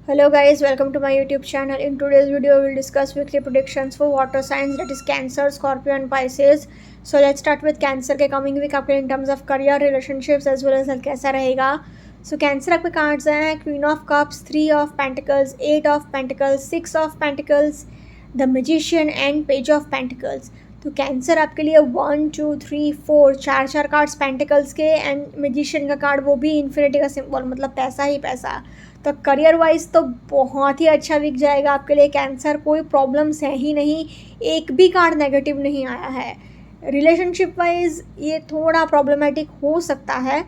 Hello guys, welcome to my YouTube channel. In today's video, we will discuss weekly predictions for water signs, that is Cancer, Scorpio and Pisces. So let's start with Cancer के coming week आपके in terms of career, relationships as well as health कैसा रहेगा. So Cancer आपके cards हैं Queen of Cups, 3 of Pentacles, 8 of Pentacles, 6 of Pentacles, The Magician and Page of Pentacles. तो cancer आपके लिए 1 2 3 4 चार कार्ड्स पेंटिकल्स के एंड मैजिशियन का कार्ड, वो भी इन्फिनिटी का सिंबल, मतलब पैसा ही पैसा. तो करियर वाइज तो बहुत ही अच्छा वीक जाएगा आपके लिए कैंसर. कोई प्रॉब्लम्स है ही नहीं, एक भी कार्ड नेगेटिव नहीं आया है. रिलेशनशिप वाइज ये थोड़ा प्रॉब्लमेटिक हो सकता है,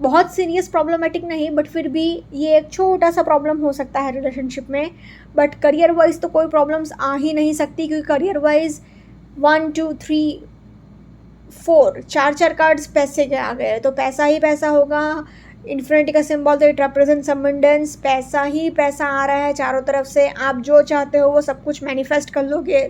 बहुत सीरियस प्रॉब्लमेटिक नहीं, बट फिर भी ये एक छोटा सा प्रॉब्लम हो सकता है रिलेशनशिप में. बट करियर वाइज तो कोई प्रॉब्लम्स आ ही नहीं सकती, क्योंकि करियर वाइज 1 2 3 4 चार कार्ड्स पैसे के आ गए, तो पैसा ही पैसा होगा. इन्फिनिटी का सिंबल तो इट रिप्रेजेंट्स अबंडेंस. पैसा ही पैसा आ रहा है चारों तरफ से. आप जो चाहते हो वो सब कुछ मैनिफेस्ट कर लोगे,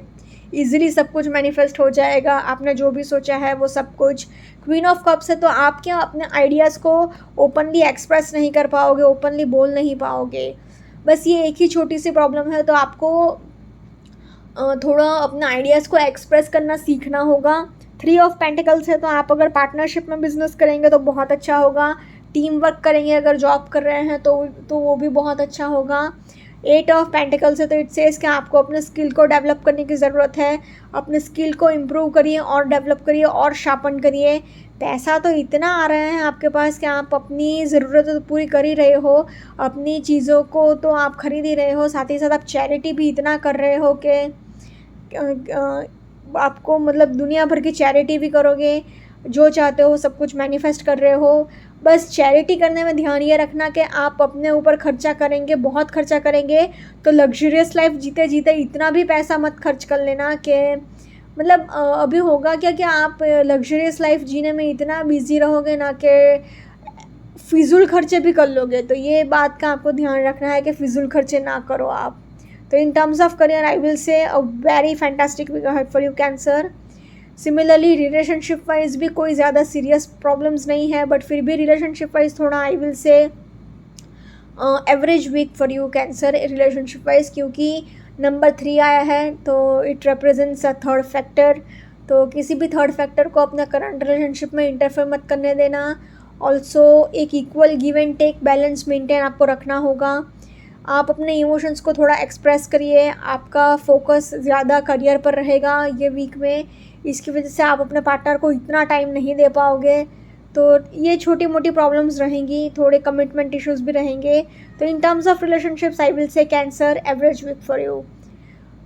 इजीली सब कुछ मैनिफेस्ट हो जाएगा. आपने जो भी सोचा है वो सब कुछ. क्वीन ऑफ कप्स है, तो आप क्या अपने आइडियाज़ को ओपनली एक्सप्रेस नहीं कर पाओगे, ओपनली बोल नहीं पाओगे. बस ये एक ही छोटी सी प्रॉब्लम है, तो आपको थोड़ा अपने आइडियाज़ को एक्सप्रेस करना सीखना होगा. 3 ऑफ पेंटिकल्स है, तो आप अगर पार्टनरशिप में बिजनेस करेंगे तो बहुत अच्छा होगा. टीम वर्क करेंगे, अगर जॉब कर रहे हैं तो वो भी बहुत अच्छा होगा. 8 ऑफ पेंटिकल्स है, तो इट सेज कि आपको अपने स्किल को डेवलप करने की ज़रूरत है. अपने स्किल को इम्प्रूव करिए और डेवलप करिए और शार्पन करिए. पैसा तो इतना आ रहा है आपके पास कि आप अपनी ज़रूरतें तो पूरी कर ही रहे हो, अपनी चीज़ों को तो आप खरीद ही रहे हो, साथ ही साथ आप चैरिटी भी इतना कर रहे हो कि आपको मतलब दुनिया भर की चैरिटी भी करोगे. जो चाहते हो सब कुछ मैनिफेस्ट कर रहे हो. बस चैरिटी करने में ध्यान ये रखना कि आप अपने ऊपर खर्चा करेंगे, बहुत खर्चा करेंगे तो लग्जरियस लाइफ जीते जीते इतना भी पैसा मत खर्च कर लेना कि मतलब अभी होगा क्या कि आप लग्जरियस लाइफ जीने में इतना बिजी रहोगे ना कि फिजूल खर्चे भी कर लोगे. तो ये बात का आपको ध्यान रखना है कि फिजूल खर्चे ना करो आप. तो in terms of career I will say a very fantastic week ahead for you Cancer. Similarly relationship wise भी कोई ज़्यादा सीरियस प्रॉब्लम्स नहीं है, बट फिर भी रिलेशनशिप वाइज थोड़ा I will say average week for you Cancer relationship wise, क्योंकि number 3 आया है तो it represents a third factor. तो किसी भी थर्ड फैक्टर को अपना करंट रिलेशनशिप में इंटरफेयर मत करने देना. ऑल्सो एक equal give and take balance maintain आपको रखना होगा. आप अपने इमोशंस को थोड़ा एक्सप्रेस करिए. आपका फोकस ज़्यादा करियर पर रहेगा ये वीक में, इसकी वजह से आप अपने पार्टनर को इतना टाइम नहीं दे पाओगे. तो ये छोटी मोटी प्रॉब्लम्स रहेंगी, थोड़े कमिटमेंट इश्यूज भी रहेंगे. तो in terms of relationships I will say Cancer average week for you.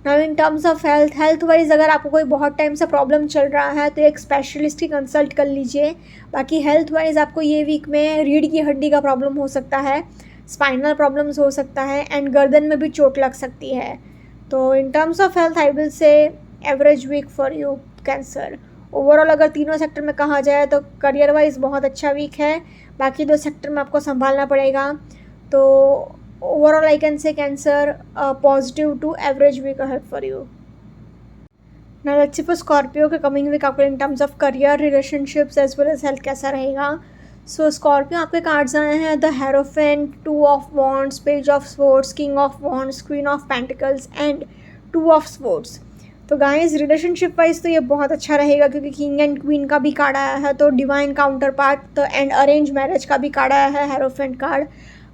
Now in terms of health wise अगर आपको कोई बहुत टाइम से प्रॉब्लम चल रहा है तो एक स्पेशलिस्ट की कंसल्ट कर लीजिए. बाकी हेल्थ वाइज आपको ये वीक में रीढ़ की हड्डी का प्रॉब्लम हो सकता है, स्पाइनल प्रॉब्लम्स हो सकता है एंड गर्दन में भी चोट लग सकती है. तो in terms of health I will say average week for you Cancer. Overall अगर तीनों सेक्टर में कहा जाए तो करियर वाइज बहुत अच्छा वीक है, बाकी 2 सेक्टर में आपको संभालना पड़ेगा. तो overall I can say Cancer positive to average week ahead for you. Now let's see for Scorpio के कमिंग वीक आपको in terms of career, relationships as well as health कैसा रहेगा. सो स्कॉर्पियो आपके कार्ड्स आए हैं the Hierophant, 2 of wands, page of swords, king of wands, queen of pentacles and 2 of swords. तो guys relationship wise तो ये बहुत अच्छा रहेगा, क्योंकि किंग एंड क्वीन का भी कार्ड आया है, तो डिवाइन काउंटर पार्ट तो एंड अरेंज मैरिज का भी कार्ड आया है, हेरोफेंट कार्ड.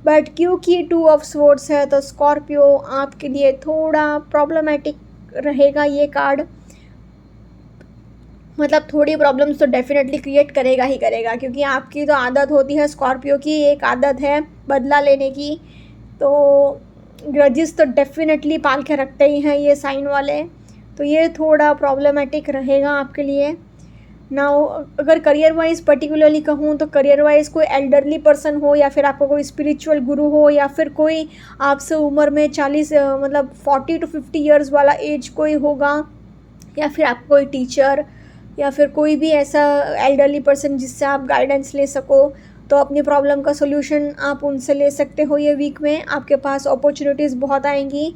बट क्योंकि 2 ऑफ स्वॉर्ड्स है तो स्कॉर्पियो आपके लिए थोड़ा प्रॉब्लमेटिक रहेगा ये कार्ड. मतलब थोड़ी प्रॉब्लम्स तो डेफिनेटली क्रिएट करेगा ही करेगा, क्योंकि आपकी तो आदत होती है, स्कॉर्पियो की एक आदत है बदला लेने की. तो ग्रजेस तो डेफिनेटली पाल के रखते ही हैं ये साइन वाले. तो ये थोड़ा प्रॉब्लमेटिक रहेगा आपके लिए. नाउ अगर करियर वाइज पर्टिकुलरली कहूँ तो करियर वाइज कोई एल्डरली पर्सन हो, या फिर आपको कोई स्पिरिचुअल गुरु हो, या फिर कोई आपसे उम्र में 40 मतलब 40 to 50 ईयर्स वाला एज कोई होगा, या फिर आपको कोई टीचर या फिर कोई भी ऐसा एल्डरली पर्सन जिससे आप गाइडेंस ले सको, तो अपनी प्रॉब्लम का सोल्यूशन आप उनसे ले सकते हो. ये वीक में आपके पास अपॉर्चुनिटीज़ बहुत आएंगी.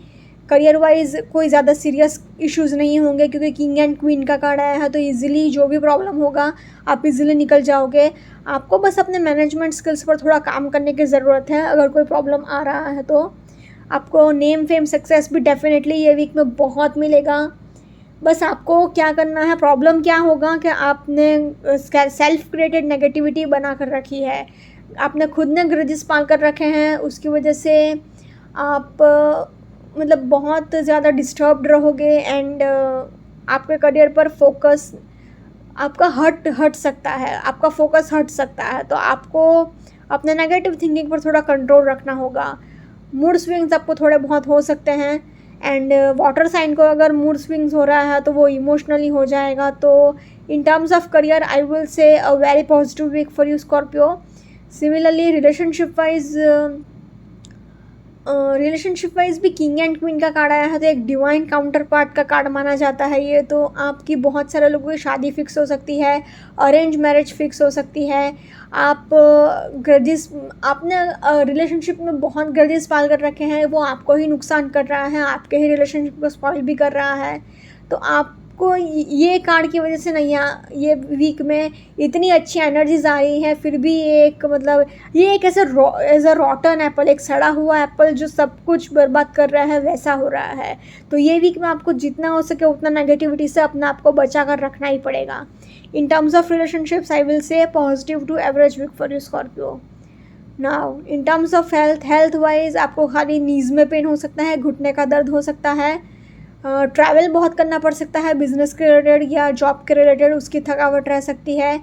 करियर वाइज कोई ज़्यादा सीरियस इश्यूज़ नहीं होंगे, क्योंकि किंग एंड क्वीन का कार्ड आया है, तो इजीली जो भी प्रॉब्लम होगा आप इजीली निकल जाओगे. आपको बस अपने मैनेजमेंट स्किल्स पर थोड़ा काम करने की ज़रूरत है अगर कोई प्रॉब्लम आ रहा है तो. आपको नेम फेम सक्सेस भी डेफिनेटली ये वीक में बहुत मिलेगा। बस आपको क्या करना है, प्रॉब्लम क्या होगा कि आपने सेल्फ क्रिएटेड नेगेटिविटी बना कर रखी है, आपने खुद ने ग्रजेस पाल कर रखे हैं, उसकी वजह से आप मतलब बहुत ज़्यादा डिस्टर्ब्ड रहोगे एंड आपके करियर पर फोकस आपका हट सकता है, आपका फोकस हट सकता है। तो आपको अपने नेगेटिव थिंकिंग पर थोड़ा कंट्रोल रखना होगा। मूड स्विंग्स आपको थोड़े बहुत हो सकते हैं एंड वाटर साइन को अगर मूड स्विंग्स हो रहा है तो वो इमोशनली हो जाएगा। तो in terms of career I will say a very positive week for you Scorpio. Similarly relationship wise भी किंग एंड क्वीन का कार्ड आया है, तो एक डिवाइन काउंटर पार्ट का कार्ड माना जाता है ये। तो आपकी बहुत सारे लोगों की शादी फिक्स हो सकती है, अरेंज मैरिज फिक्स हो सकती है। आप ग्रजेस आपने रिलेशनशिप में बहुत ग्रजेस पाल कर रखे हैं, वो आपको ही नुकसान कर रहा है, आपके ही रिलेशनशिप को स्पॉइल भी कर रहा है। तो आपको ये कार्ड की वजह से नहीं, ये वीक में इतनी अच्छी एनर्जीज आ रही है, फिर भी एक मतलब ये एक ऐसा एज अ रॉटन एप्पल, एक सड़ा हुआ एप्पल जो सब कुछ बर्बाद कर रहा है, वैसा हो रहा है। तो ये वीक में आपको जितना हो सके उतना नेगेटिविटी से अपने आप को बचा कर रखना ही पड़ेगा। In terms of relationships I will say positive to average week for you Scorpio. Now in terms of health wise आपको खाली नीज में पेन हो सकता है, घुटने का दर्द हो सकता है, ट्रैवल बहुत करना पड़ सकता है बिजनेस के रिलेटेड या जॉब के रिलेटेड, उसकी थकावट रह सकती है,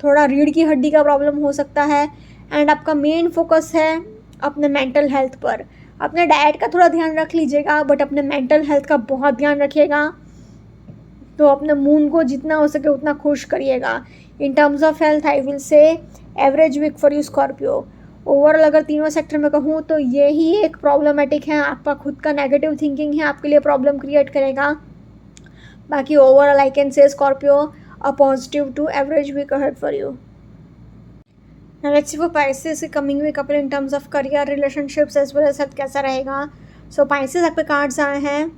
थोड़ा रीढ़ की हड्डी का प्रॉब्लम हो सकता है एंड आपका मेन फोकस है अपने मेंटल हेल्थ पर। अपने डाइट का थोड़ा ध्यान रख लीजिएगा बट अपने मेंटल हेल्थ का बहुत ध्यान रखिएगा। तो अपने मूड को जितना हो सके उतना खुश करिएगा। In terms of health I will say average week for you Scorpio. Overall अगर तीनों सेक्टर में कहूँ तो ये ही एक प्रॉब्लमेटिक है, आपका खुद का नेगेटिव थिंकिंग है, आपके लिए प्रॉब्लम क्रिएट करेगा। बाकी overall I can say Scorpio a positive to average week ahead for you. Now let's see for Pisces coming week अपने in terms of career, relationships as well as health कैसा रहेगा। So Pisces आपके cards आए हैं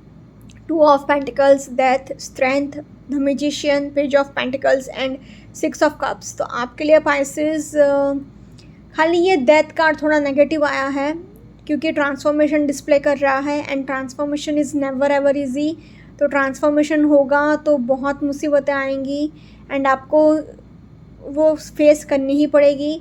2 of pentacles, death, strength, the magician, page of pentacles and 6 of cups. तो आपके लिए Pisces खाली ये डेथ कार्ड थोड़ा नेगेटिव आया है क्योंकि ट्रांसफॉर्मेशन डिस्प्ले कर रहा है and transformation is never ever easy. तो ट्रांसफॉर्मेशन होगा तो बहुत मुसीबतें आएंगी एंड आपको वो फेस करनी ही पड़ेगी।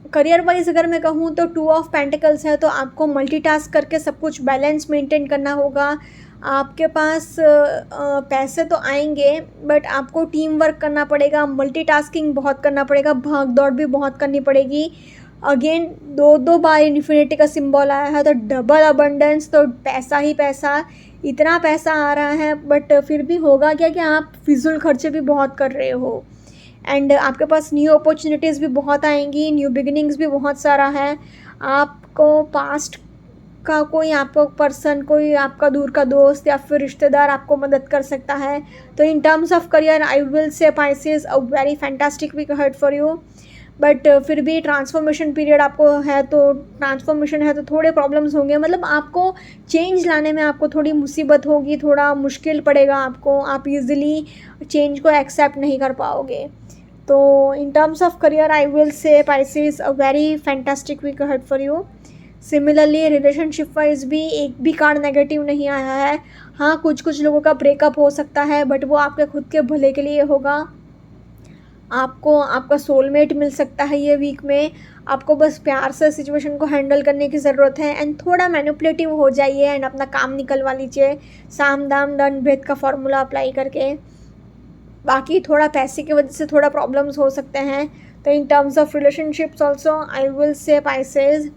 करियर वाइज अगर मैं कहूँ तो 2 ऑफ पेंटिकल्स है, तो आपको मल्टीटास्क करके सब कुछ बैलेंस मेंटेन करना होगा। आपके पास पैसे तो आएंगे बट आपको टीम वर्क करना पड़ेगा, मल्टीटास्किंग बहुत करना पड़ेगा, भाग दौड़ भी बहुत करनी पड़ेगी। अगेन 2 बार इन्फिनिटी का सिंबल आया है, तो डबल अबंडेंस, तो पैसा ही पैसा, इतना पैसा आ रहा है बट फिर भी होगा क्या कि आप फिजूल खर्चे भी बहुत कर रहे हो एंड आपके पास न्यू अपॉर्चुनिटीज़ भी बहुत आएंगी, न्यू बिगिनिंग्स भी बहुत सारा है। आपको पास्ट का कोई आपको पर्सन, कोई आपका दूर का दोस्त या फिर रिश्तेदार आपको मदद कर सकता है। तो in terms of career I will say Pisces a very fantastic week ahead for you. But फिर भी ट्रांसफॉर्मेशन पीरियड आपको है, तो ट्रांसफॉर्मेशन है तो थोड़े प्रॉब्लम्स होंगे, मतलब आपको चेंज लाने में आपको थोड़ी मुसीबत होगी, थोड़ा मुश्किल पड़ेगा आपको, आप इजीली चेंज को एक्सेप्ट नहीं कर पाओगे। तो in terms of career I will say Pisces a very fantastic week ahead for you. Similarly relationship wise भी एक भी कार्ड नेगेटिव नहीं आया है। हाँ, कुछ लोगों का ब्रेकअप हो सकता है बट वो आपके खुद के भले के लिए होगा। आपको आपका सोलमेट मिल सकता है ये वीक में। आपको बस प्यार से सिचुएशन को हैंडल करने की ज़रूरत है एंड थोड़ा मैनिपुलेटिव हो जाइए एंड अपना काम निकलवा लीजिए, साम दाम दंड भेद का फॉर्मूला अप्लाई करके। बाकी थोड़ा पैसे की वजह से थोड़ा प्रॉब्लम्स हो सकते हैं। तो in terms of relationships also I will say Pisces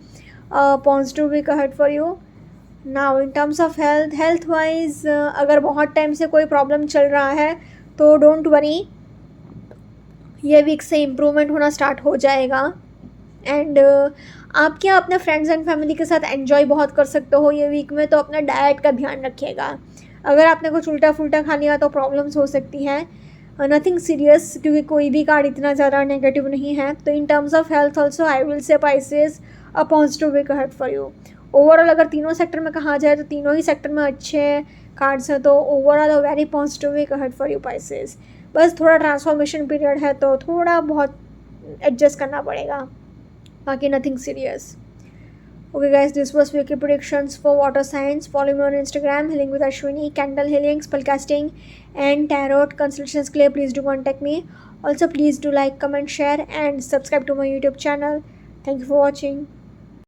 positive week ahead for you. Now in terms of health wise अगर बहुत टाइम से कोई प्रॉब्लम चल रहा है तो डोंट वरी, ये वीक से इम्प्रूवमेंट होना स्टार्ट हो जाएगा एंड आप क्या अपने फ्रेंड्स एंड फैमिली के साथ एंजॉय बहुत कर सकते हो ये वीक में। तो अपना डाइट का ध्यान रखिएगा, अगर आपने कुछ उल्टा फुल्टा खा लिया तो प्रॉब्लम्स हो सकती हैं। नथिंग सीरियस क्योंकि कोई भी कार्ड इतना ज़्यादा नेगेटिव नहीं है। तो in terms of health also I will say Pisces a positive week ahead for you. Overall अगर तीनों सेक्टर में कहा जाए तो तीनों ही सेक्टर में अच्छे कार्ड्स हैं, तो overall a very positive week ahead for you Pisces। बस थोड़ा ट्रांसफॉर्मेशन पीरियड है तो थोड़ा बहुत एडजस्ट करना पड़ेगा, बाकी nothing serious. Okay, guys, this was weekly predictions for water signs. Follow me on Instagram, Healing with Ashwini, Candle Healing, Spellcasting, and Tarot Consultations Clay. Please do contact me. Also, please do like, comment, share, and subscribe to my YouTube channel. Thank you for watching.